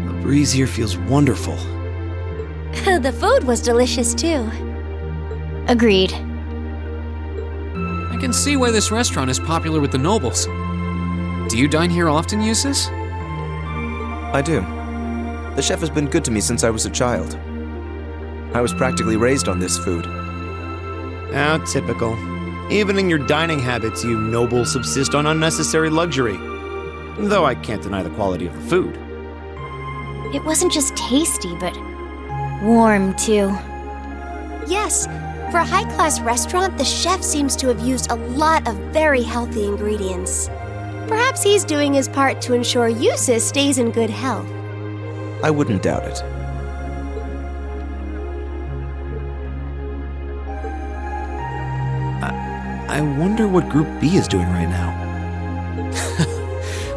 The breeze here feels wonderful. The food was delicious too. Agreed. I can see why this restaurant is popular with the nobles. Do you dine here often, Eustace? I do. The chef has been good to me since I was a child. I was practically raised on this food. Ah, typical. Even in your dining habits, you nobles subsist on unnecessary luxury. Though I can't deny the quality of the food. It wasn't just tasty, but warm too. Yes, for a high-class restaurant, the chef seems to have used a lot of very healthy ingredients. Perhaps he's doing his part to ensure Eustace stays in good health. I wouldn't doubt it. I wonder what Group B is doing right now.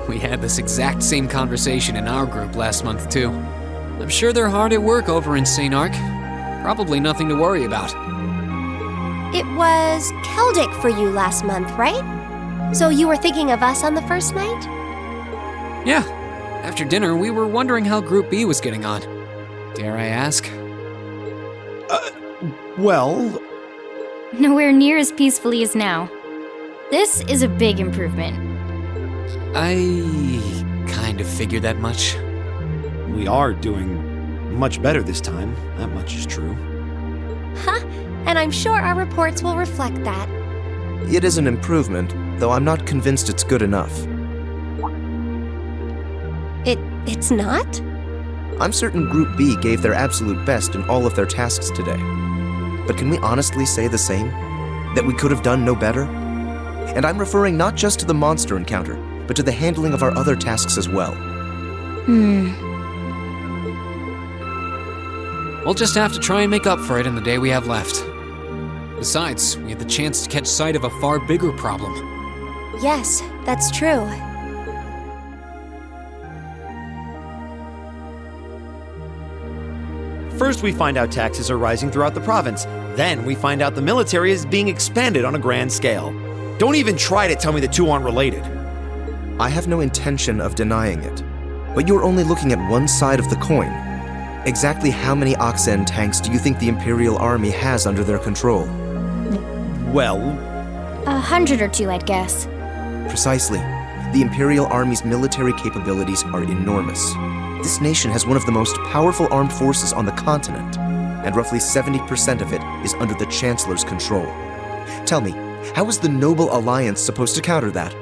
We had this exact same conversation in our group last month, too. I'm sure they're hard at work over in St. Arc. Probably nothing to worry about. It was Celtic for you last month, right? So you were thinking of us on the first night? Yeah. After dinner, we were wondering how Group B was getting on. Dare I ask? Well... Nowhere near as peacefully as now. This is a big improvement. I kind of figured that much. We are doing much better this time. That much is true. Huh? And I'm sure our reports will reflect that. It is an improvement, though I'm not convinced it's good enough. It's not? I'm certain Group B gave their absolute best in all of their tasks today. But can we honestly say the same? That we could have done no better? And I'm referring not just to the monster encounter, but to the handling of our other tasks as well. We'll just have to try and make up for it in the day we have left. Besides, we had the chance to catch sight of a far bigger problem. Yes, that's true. First we find out taxes are rising throughout the province. Then we find out the military is being expanded on a grand scale. Don't even try to tell me the two aren't related. I have no intention of denying it. But you're only looking at one side of the coin. Exactly how many Oxen tanks do you think the Imperial Army has under their control? Well... 100 or 2, I'd guess. Precisely. The Imperial Army's military capabilities are enormous. This nation has one of the most powerful armed forces on the continent, and roughly 70% of it is under the Chancellor's control. Tell me, how is the Noble Alliance supposed to counter that?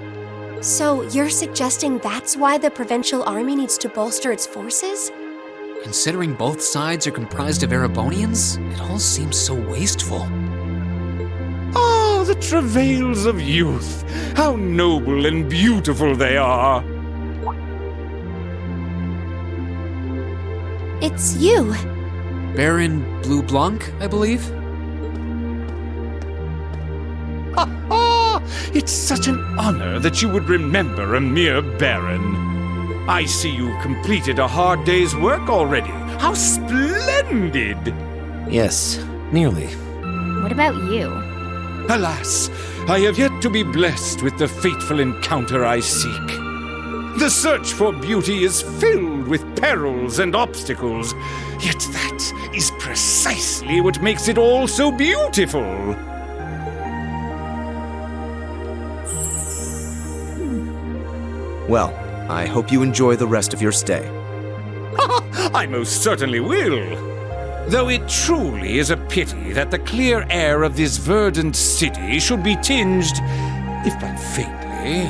So you're suggesting that's why the Provincial Army needs to bolster its forces? Considering both sides are comprised of Erebonians, it all seems so wasteful. Ah, the travails of youth! How noble and beautiful they are! It's you. Baron Blue Blanc, I believe? It's such an honor that you would remember a mere baron. I see you've completed a hard day's work already. How splendid! Yes, nearly. What about you? Alas, I have yet to be blessed with the fateful encounter I seek. The search for beauty is filled with perils and obstacles, yet that is precisely what makes it all so beautiful. Well, I hope you enjoy the rest of your stay. I most certainly will. Though it truly is a pity that the clear air of this verdant city should be tinged, if but faintly,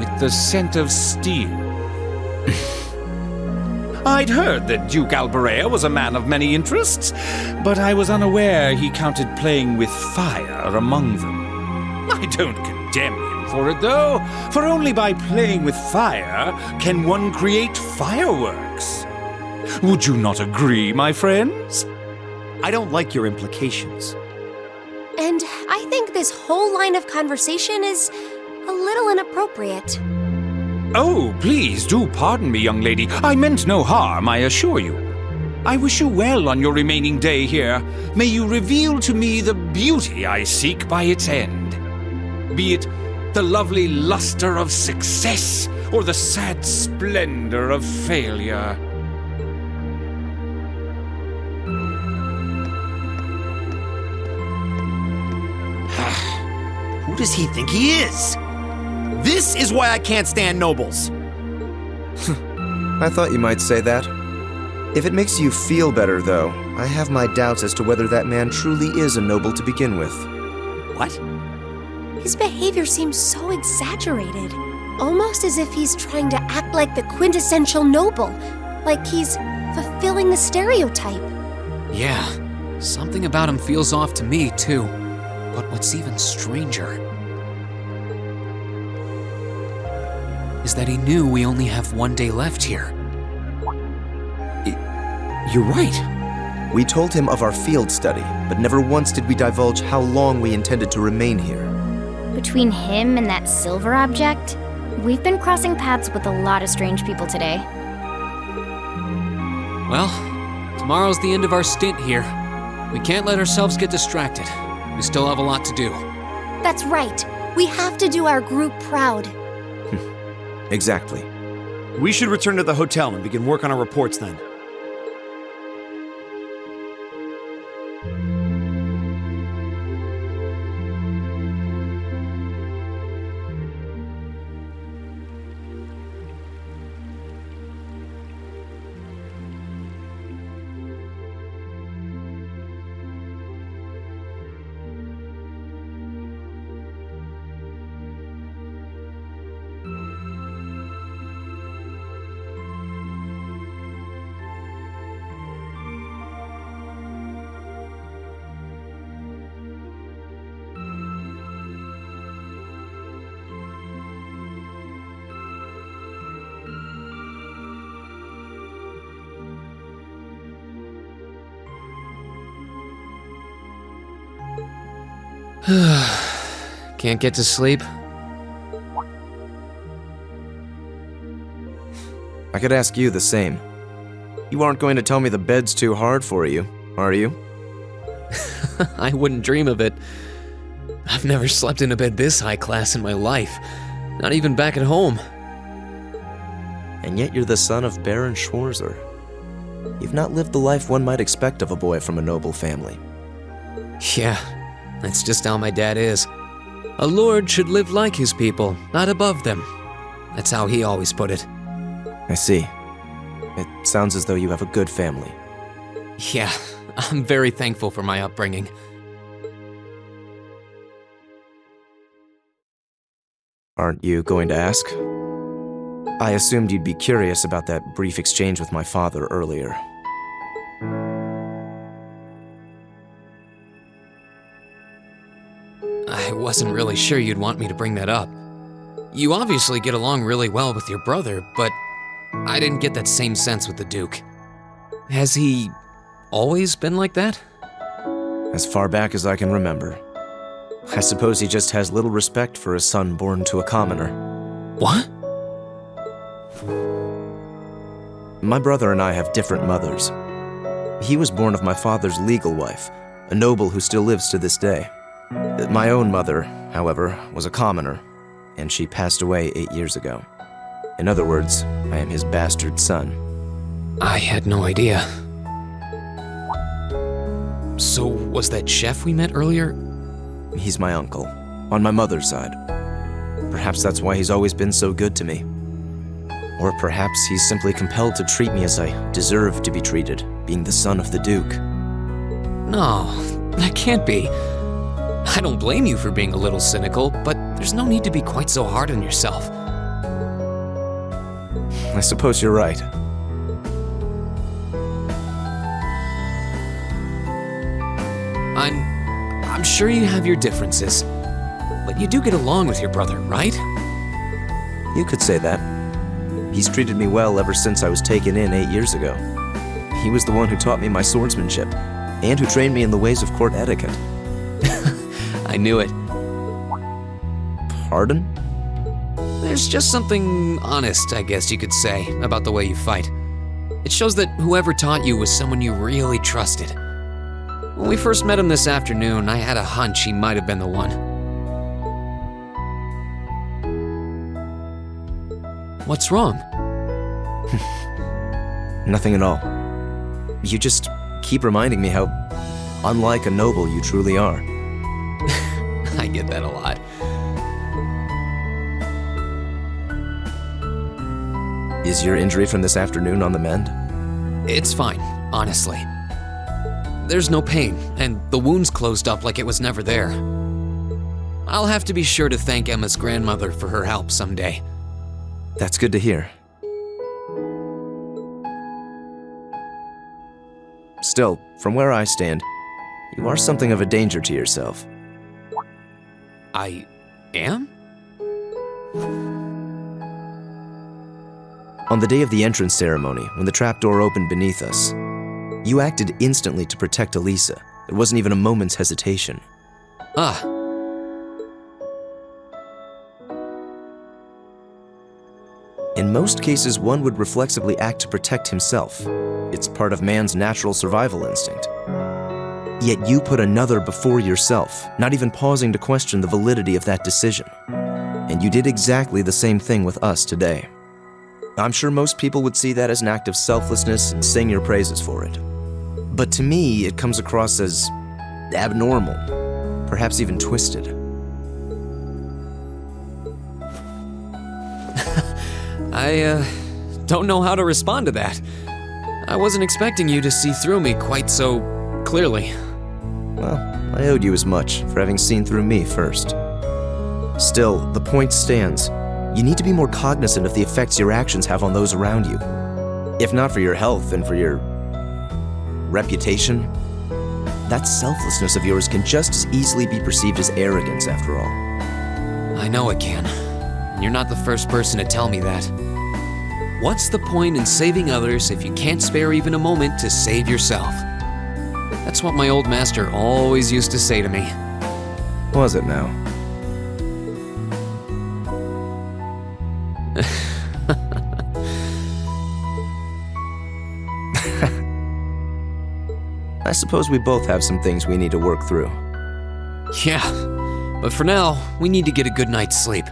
with the scent of steel. I'd heard that Duke Alberea was a man of many interests, but I was unaware he counted playing with fire among them. I don't condemn him for it, though, for only by playing with fire can one create fireworks. Would you not agree, my friends? I don't like your implications. And I think this whole line of conversation is a little inappropriate. Oh, please do pardon me, young lady. I meant no harm, I assure you. I wish you well on your remaining day here. May you reveal to me the beauty I seek by its end. Be it the lovely luster of success or the sad splendor of failure. Who does he think he is? This is why I can't stand nobles. I thought you might say that. If it makes you feel better, though, I have my doubts as to whether that man truly is a noble to begin with. What? His behavior seems so exaggerated. Almost as if he's trying to act like the quintessential noble. Like he's fulfilling the stereotype. Yeah, something about him feels off to me, too. But what's even stranger is that he knew we only have one day left here. You're right. We told him of our field study, but never once did we divulge how long we intended to remain here. Between him and that silver object, we've been crossing paths with a lot of strange people today. Well, tomorrow's the end of our stint here. We can't let ourselves get distracted. We still have a lot to do. That's right. We have to do our group proud. Exactly. We should return to the hotel and begin work on our reports then. Can't get to sleep? I could ask you the same. You aren't going to tell me the bed's too hard for you, are you? I wouldn't dream of it. I've never slept in a bed this high class in my life. Not even back at home. And yet you're the son of Baron Schwarzer. You've not lived the life one might expect of a boy from a noble family. Yeah, that's just how my dad is. A lord should live like his people, not above them. That's how he always put it. I see. It sounds as though you have a good family. Yeah, I'm very thankful for my upbringing. Aren't you going to ask? I assumed you'd be curious about that brief exchange with my father earlier. I wasn't really sure you'd want me to bring that up. You obviously get along really well with your brother, but I didn't get that same sense with the Duke. Has he always been like that? As far back as I can remember. I suppose he just has little respect for a son born to a commoner. What? My brother and I have different mothers. He was born of my father's legal wife, a noble who still lives to this day. My own mother, however, was a commoner, and she passed away 8 years ago. In other words, I am his bastard son. I had no idea. So, was that chef we met earlier? He's my uncle, on my mother's side. Perhaps that's why he's always been so good to me. Or perhaps he's simply compelled to treat me as I deserve to be treated, being the son of the Duke. No, that can't be. I don't blame you for being a little cynical, but there's no need to be quite so hard on yourself. I suppose you're right. I'm sure you have your differences, but you do get along with your brother, right? You could say that. He's treated me well ever since I was taken in 8 years ago. He was the one who taught me my swordsmanship, and who trained me in the ways of court etiquette. I knew it. Pardon? There's just something honest, I guess you could say, about the way you fight. It shows that whoever taught you was someone you really trusted. When we first met him this afternoon, I had a hunch he might have been the one. What's wrong? Nothing at all. You just keep reminding me how unlike a noble you truly are. I get that a lot. Is your injury from this afternoon on the mend? It's fine, honestly. There's no pain, and the wound's closed up like it was never there. I'll have to be sure to thank Emma's grandmother for her help someday. That's good to hear. Still, from where I stand, you are something of a danger to yourself. I am? On the day of the entrance ceremony, when the trapdoor opened beneath us, you acted instantly to protect Elisa. There wasn't even a moment's hesitation. Ah. In most cases, one would reflexively act to protect himself. It's part of man's natural survival instinct. Yet you put another before yourself, not even pausing to question the validity of that decision. And you did exactly the same thing with us today. I'm sure most people would see that as an act of selflessness and sing your praises for it. But to me, it comes across as abnormal, perhaps even twisted. I don't know how to respond to that. I wasn't expecting you to see through me quite so clearly. Well, I owed you as much for having seen through me first. Still, the point stands. You need to be more cognizant of the effects your actions have on those around you. If not for your health and for your reputation, that selflessness of yours can just as easily be perceived as arrogance after all. I know it can. You're not the first person to tell me that. What's the point in saving others if you can't spare even a moment to save yourself? That's what my old master always used to say to me. Was it now? I suppose we both have some things we need to work through. Yeah, but for now, we need to get a good night's sleep.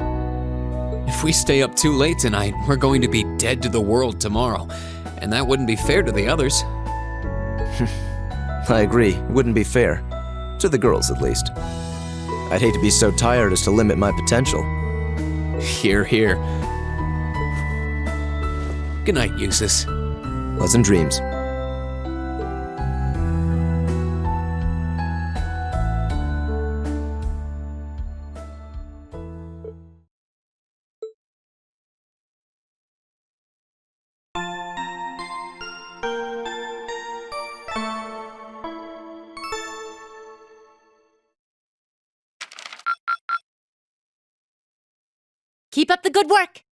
If we stay up too late tonight, we're going to be dead to the world tomorrow, and that wouldn't be fair to the others. I agree, it wouldn't be fair. To the girls, at least. I'd hate to be so tired as to limit my potential. Hear, hear. Good night, Eustace. Pleasant dreams. Keep up the good work.